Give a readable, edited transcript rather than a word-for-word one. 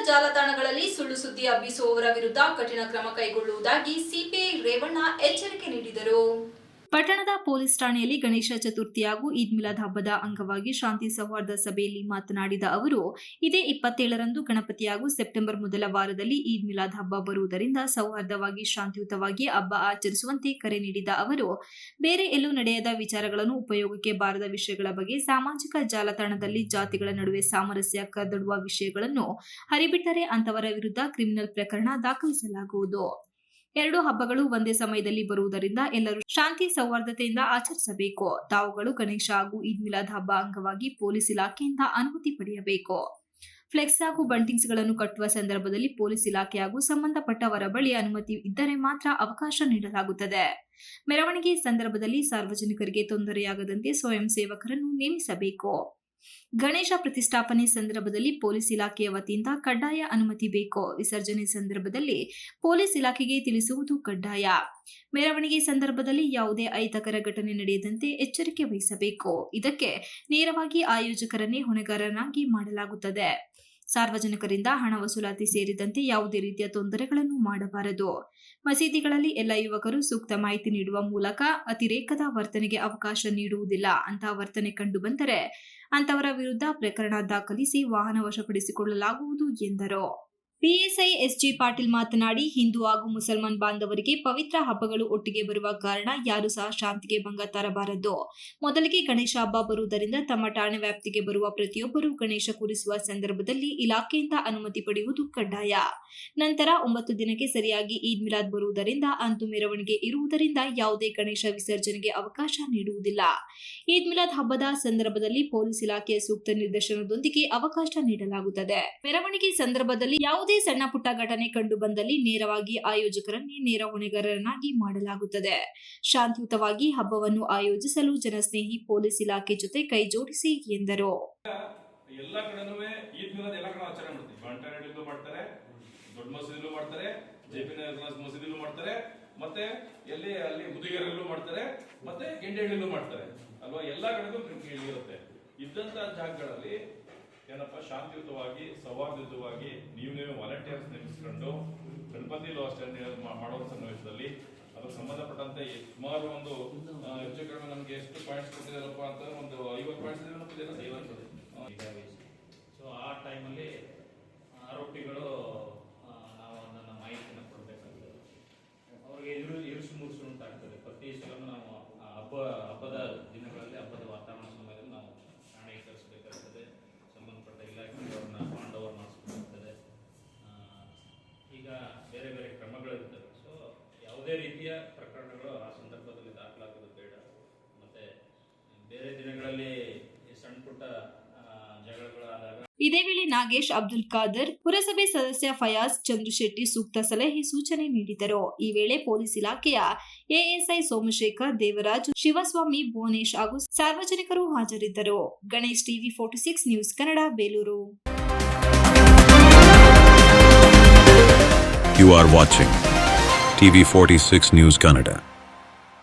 ಜಾಲತಾಣಗಳಲ್ಲಿ ಸುಳ್ಳು ಸುದ್ದಿ ಹಬ್ಬಿಸುವವರ ವಿರುದ್ಧ ಕಠಿಣ ಕ್ರಮ ಕೈಗೊಳ್ಳುವುದಾಗಿ ಸಿಪಿಐ ರೇವಣ್ಣ ಎಚ್ಚರಿಕೆ ನೀಡಿದರು. ಪಟ್ಟಣದ ಪೊಲೀಸ್ ಠಾಣೆಯಲ್ಲಿ ಗಣೇಶ ಚತುರ್ಥಿ ಹಾಗೂ ಈದ್ ಮಿಲಾದ್ ಹಬ್ಬದ ಅಂಗವಾಗಿ ಶಾಂತಿ ಸೌಹಾರ್ದ ಸಭೆಯಲ್ಲಿ ಮಾತನಾಡಿದ ಅವರು, ಇದೇ 27ರಂದು ಗಣಪತಿ ಹಾಗೂ ಸೆಪ್ಟೆಂಬರ್ ಮೊದಲ ವಾರದಲ್ಲಿ ಈದ್ ಮಿಲಾದ್ ಹಬ್ಬ ಬರುವುದರಿಂದ ಸೌಹಾರ್ದವಾಗಿ ಶಾಂತಿಯುತವಾಗಿ ಹಬ್ಬ ಆಚರಿಸುವಂತೆ ಕರೆ ನೀಡಿದ ಅವರು, ಬೇರೆ ಎಲ್ಲೂ ನಡೆಯದ ವಿಚಾರಗಳನ್ನು ಉಪಯೋಗಕ್ಕೆ ಬಾರದ ವಿಷಯಗಳ ಬಗ್ಗೆ ಸಾಮಾಜಿಕ ಜಾಲತಾಣದಲ್ಲಿ ಜಾತಿಗಳ ನಡುವೆ ಸಾಮರಸ್ಯ ಕದಡುವ ವಿಷಯಗಳನ್ನು ಹರಿಬಿಟ್ಟರೆ ಅಂತವರ ವಿರುದ್ಧ ಕ್ರಿಮಿನಲ್ ಪ್ರಕರಣ ದಾಖಲಿಸಲಾಗುವುದು. 2 ಹಬ್ಬಗಳು ಒಂದೇ ಸಮಯದಲ್ಲಿ ಬರುವುದರಿಂದ ಎಲ್ಲರೂ ಶಾಂತಿ ಸೌಹಾರ್ದತೆಯಿಂದ ಆಚರಿಸಬೇಕು. ತಾವುಗಳು ಗಣೇಶ ಹಾಗೂ ಈದ್ ಮಿಲಾದ್ ಹಬ್ಬ ಅಂಗವಾಗಿ ಪೊಲೀಸ್ ಇಲಾಖೆಯಿಂದ ಅನುಮತಿ ಪಡೆಯಬೇಕು. ಫ್ಲೆಕ್ಸ್ ಹಾಗೂ ಬಂಟಿಂಗ್ಸ್ಗಳನ್ನು ಕಟ್ಟುವ ಸಂದರ್ಭದಲ್ಲಿ ಪೊಲೀಸ್ ಇಲಾಖೆ ಹಾಗೂ ಸಂಬಂಧಪಟ್ಟವರ ಬಳಿ ಅನುಮತಿ ಇದ್ದರೆ ಮಾತ್ರ ಅವಕಾಶ ನೀಡಲಾಗುತ್ತದೆ. ಮೆರವಣಿಗೆ ಸಂದರ್ಭದಲ್ಲಿ ಸಾರ್ವಜನಿಕರಿಗೆ ತೊಂದರೆಯಾಗದಂತೆ ಸ್ವಯಂ ಸೇವಕರನ್ನು ನೇಮಿಸಬೇಕು. ಗಣೇಶ ಪ್ರತಿಷ್ಠಾಪನೆ ಸಂದರ್ಭದಲ್ಲಿ ಪೊಲೀಸ್ ಇಲಾಖೆಯ ವತಿಯಿಂದ ಕಡ್ಡಾಯ ಅನುಮತಿ ಬೇಕು. ವಿಸರ್ಜನೆ ಸಂದರ್ಭದಲ್ಲಿ ಪೊಲೀಸ್ ಇಲಾಖೆಗೆ ತಿಳಿಸುವುದು ಕಡ್ಡಾಯ. ಮೆರವಣಿಗೆ ಸಂದರ್ಭದಲ್ಲಿ ಯಾವುದೇ ಅಹಿತಕರ ಘಟನೆ ನಡೆಯದಂತೆ ಎಚ್ಚರಿಕೆ ವಹಿಸಬೇಕು. ಇದಕ್ಕೆ ನೇರವಾಗಿ ಆಯೋಜಕರನ್ನೇ ಹೊಣೆಗಾರನಾಗಿ ಮಾಡಲಾಗುತ್ತದೆ. ಸಾರ್ವಜನಿಕರಿಂದ ಹಣ ವಸೂಲಾತಿ ಸೇರಿದಂತೆ ಯಾವುದೇ ರೀತಿಯ ತೊಂದರೆಗಳನ್ನು ಮಾಡಬಾರದು. ಮಸೀದಿಗಳಲ್ಲಿ ಎಲ್ಲ ಯುವಕರು ಸೂಕ್ತ ಮಾಹಿತಿ ನೀಡುವ ಮೂಲಕ ಅತಿರೇಕದ ವರ್ತನೆಗೆ ಅವಕಾಶ ನೀಡುವುದಿಲ್ಲ. ಅಂತಹ ವರ್ತನೆ ಕಂಡುಬಂದರೆ ಅಂತವರ ವಿರುದ್ಧ ಪ್ರಕರಣ ದಾಖಲಿಸಿ ವಾಹನ ವಶಪಡಿಸಿಕೊಳ್ಳಲಾಗುವುದು ಎಂದರು. ಪಿಎಸ್ಐ ಎಸ್ಜಿ ಪಾಟೀಲ್ ಮಾತನಾಡಿ, ಹಿಂದೂ ಹಾಗೂ ಮುಸಲ್ಮಾನ್ ಬಾಂಧವರಿಗೆ ಪವಿತ್ರ ಹಬ್ಬಗಳು ಒಟ್ಟಿಗೆ ಬರುವ ಕಾರಣ ಯಾರೂ ಸಹ ಶಾಂತಿಗೆ ಭಂಗ ತರಬಾರದು. ಮೊದಲಿಗೆ ಗಣೇಶ ಹಬ್ಬ ಬರುವುದರಿಂದ ತಮ್ಮ ಠಾಣೆ ವ್ಯಾಪ್ತಿಗೆ ಬರುವ ಪ್ರತಿಯೊಬ್ಬರು ಗಣೇಶ ಕೂರಿಸುವ ಸಂದರ್ಭದಲ್ಲಿ ಇಲಾಖೆಯಿಂದ ಅನುಮತಿ ಪಡೆಯುವುದು ಕಡ್ಡಾಯ. ನಂತರ 9 ದಿನಕ್ಕೆ ಸರಿಯಾಗಿ ಈದ್ ಮಿಲಾದ್ ಬರುವುದರಿಂದ ಅಂದು ಮೆರವಣಿಗೆ ಇರುವುದರಿಂದ ಯಾವುದೇ ಗಣೇಶ ವಿಸರ್ಜನೆಗೆ ಅವಕಾಶ ನೀಡುವುದಿಲ್ಲ. ಈದ್ ಮಿಲಾದ್ ಹಬ್ಬದ ಸಂದರ್ಭದಲ್ಲಿ ಪೊಲೀಸ್ ಇಲಾಖೆಯ ಸೂಕ್ತ ನಿರ್ದೇಶನದೊಂದಿಗೆ ಅವಕಾಶ ನೀಡಲಾಗುತ್ತದೆ. ಮೆರವಣಿಗೆ ಸಂದರ್ಭದಲ್ಲಿ ಯಾವುದೇ ಸಣ್ಣ ಪುಟ್ಟ ಘಟನೆ ಕಂಡು ಬಂದಲ್ಲಿ ನೇರವಾಗಿ ಆಯೋಜಕರನ್ನೇ ನೇರ ಹೊಣೆಗಾರರನ್ನಾಗಿ ಮಾಡಲಾಗುತ್ತದೆ. ಶಾಂತಿಯುತವಾಗಿ ಹಬ್ಬವನ್ನು ಆಯೋಜಿಸಲು ಜನಸ್ನೇಹಿ ಪೊಲೀಸ್ ಇಲಾಖೆ ಜೊತೆ ಕೈ ಜೋಡಿಸಿ ಎಂದರು. ಎಲ್ಲ ಕಡೆನೂ ಈದ್ ಮಿಲಾದ್ ಎಲ್ಲ ಕಡೆ ಆಚರಣೆ ಮಾಡ್ತೀವಿ. ಬಂಟಾರಡಿಲೂ ಮಾಡ್ತಾರೆ, ದೊಡ್ಡ ಮಸೀದಿಲೂ ಮಾಡ್ತಾರೆ, ಜೆಪಿ ನಗರ ಮಸೀದಿಲೂ ಮಾಡ್ತಾರೆ, ಮತ್ತೆ ಅಲ್ಲಿ ಮುದಿಗೆರಲ್ಲೂ ಮಾಡ್ತಾರೆ, ಮತ್ತೆ ಗೆಂಡೆಹಳ್ಳಿಲೂ ಮಾಡ್ತಾರೆ ಅಲ್ವಾ. ಎಲ್ಲ ಕಡೆಗೂ ಇರುತ್ತೆ. ಇದ್ದಂತಹ ಜಾಗಗಳಲ್ಲಿ ಏನಪ್ಪ ಶಾಂತಿಯುತವಾಗಿ ಸೌಹಾರ್ದಯುತವಾಗಿ ನೀವೇ ವಾಲಂಟಿಯರ್ಸ್ ನೇಮಿಸಿಕೊಂಡು ಗಣಪತಿಲೂ ಅಷ್ಟೇ ಮಾಡೋ ಸನ್ನಿವೇಶದಲ್ಲಿ ಅದಕ್ಕೆ ಸಂಬಂಧಪಟ್ಟಂತೆ ಸುಮಾರು ಒಂದು ಹೆಚ್ಚು ಕಡಿಮೆ ನಮಗೆ ಎಷ್ಟು ಪಾಯಿಂಟ್ಸ್ ಕೊಟ್ಟಿದ್ದಾರಪ್ಪ ಅಂತಂದ್ರೆ ಒಂದು 50 ಪಾಯಿಂಟ್ಸ್ ಇದೆ. ಸೊ ಆ ಟೈಮಲ್ಲಿ ಆರೋಪಿಗಳು ನಾವು ನನ್ನ ಮಾಹಿತಿಯನ್ನು ಕೊಡಬೇಕಾಗ್ತದೆ. ಅವ್ರಿಗೆ ಇರುಸು ಮುರುಸು ಉಂಟಾಗ್ತದೆ. ಪ್ರತಿ ಸಲ ನಾವು ಹಬ್ಬದ ದಿನಗಳಲ್ಲಿ ಹಬ್ಬದ ವಾತಾವರಣ ಸಮಯದಲ್ಲಿ ನಾವು ಠಾಣೆಗೆ ಕರೆಸಬೇಕಾಗ್ತದೆ. ಸಂಬಂಧಪಟ್ಟ ಇಲಾಖೆಯವ್ರನ್ನ ಪಾಂಡವರ್ ಮಾಡಿಸ್ಬೇಕಾಗ್ತದೆ. ಈಗ ಬೇರೆ ಬೇರೆ ಕ್ರಮಗಳಿರ್ತವೆ. ಸೊ ಯಾವುದೇ ರೀತಿಯ ಪ್ರಕರಣಗಳು ಆ ಸಂದರ್ಭದಲ್ಲಿ ದಾಖಲಾಗೋದು ಬೇಡ. ಮತ್ತೆ ಬೇರೆ ದಿನಗಳಲ್ಲಿ ಸಣ್ಣ ಪುಟ್ಟ ಜಗಳಗಳು ಆದಾಗ ಇದೇ ವೇಳೆ ನಾಗೇಶ್, ಅಬ್ದುಲ್ ಖಾದರ್, ಪುರಸಭೆ ಸದಸ್ಯ ಫಯಾಜ್, ಚಂದ್ರಶೆಟ್ಟಿ ಸೂಕ್ತ ಸಲಹೆ ಸೂಚನೆ ನೀಡಿದರು. ಈ ವೇಳೆ ಪೊಲೀಸ್ ಇಲಾಖೆಯ ಎಎಸ್ಐ ಸೋಮಶೇಖರ್, ದೇವರಾಜ್, ಶಿವಸ್ವಾಮಿ, ಭುವನೇಶ್ ಹಾಗೂ ಸಾರ್ವಜನಿಕರು ಹಾಜರಿದ್ದರು. Ganesh, TV 46 news Kannada, Belur. You are watching TV 46 News Kannada.